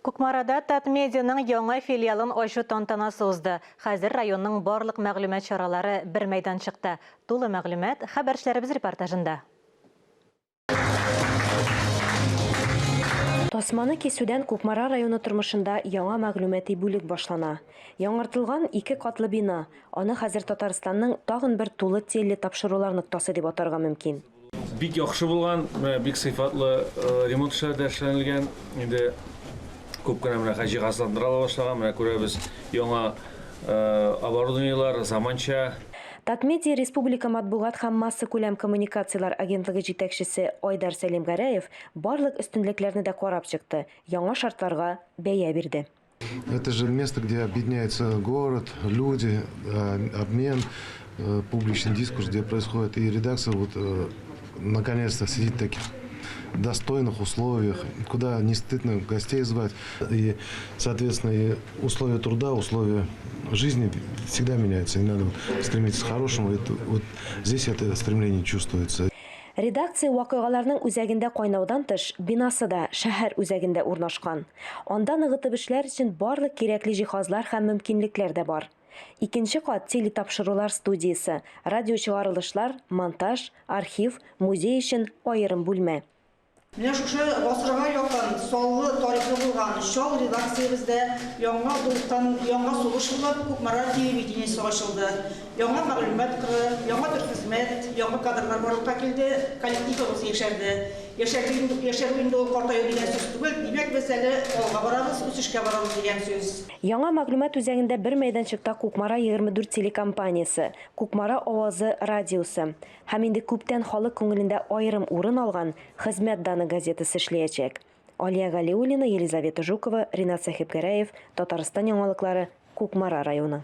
Кукмарада Татмедианың яңа филиалын ачу тантанасы узды. Хәзер районның барлык мәгълүмат чаралары бер мәйдан чыкты. Тулы мәгълүмат хәбәрчеләребез репортажында. Тасманы кесүдән Кукмара районы тормышында яңа мәгълүмати бүлек башлана. Яңартылган 2 катлы бина. Аны хәзер Татарстанның тагын бер тулы телле тапшырулар ноктасы дип атарга мөмкин. Бик яхшы булган, бик сыйфатлы ремонт эшләре эшләнелгән. Инде күп кенә менә җиһазландыра башлаган. Менә күрәбез яңа оборудованиелар, заманча. Татмедиа Республика матбугат һәм масса күләм коммуникациялар агентлыгы җитәкчесе Айдар Сәлимгәрәев барлык өстенлекләрне дә карап чыкты, яңа шартларга бәя бирде. Это же место, где объединяется город, люди, обмен, публичный дискурс, где происходит и редакция наконец-то сидит в таких достойных условиях, куда не стыдно гостей звать. И, соответственно, и условия труда, условия жизни всегда меняются. И надо стремиться к хорошему. Здесь это стремление чувствуется. Редакция вакыйгаларның үзәгендә кайнаудан тыш, бинасы да шәһәр үзәгендә урнашкан. Анда ныгытып эшләр өчен барлык кирәкле җиһазлар һәм мөмкинлекләр дә бар. Икенче кат телетапшырулар студиясе, радиочыгарылышлар, монтаж, архив, музей өчен аерым бүлмә. Менә шушы гасырга якын, саллы тарихы булган шул редакциябездә яңа булган, яңа сугыш булып, Кукмара телевидениесе ачылды. Яңа мәгълүмат кыры, яңа бер хезмәт, яңа кадрлар барлыкка килде, коллективыбыз яшәрде. Яшәрү инде ул картаю дигән сүз түгел, димәк без әле алга барабыз, үсешкә барабыз дигән сүз. Яңа мәгълүмат үзәгендә бер мәйданчыкта Кукмара 24 телекомпаниясе, Кукмара авазы радиосы һәм инде күптән халык күңелендә аерым урын алган Хезмәт даны газетасы эшләячәк. Алия Галиуллина, Елизавета Жукова, Ринат Сәхипгәрәев, Татарстан яңалыклары, Кукмара районы.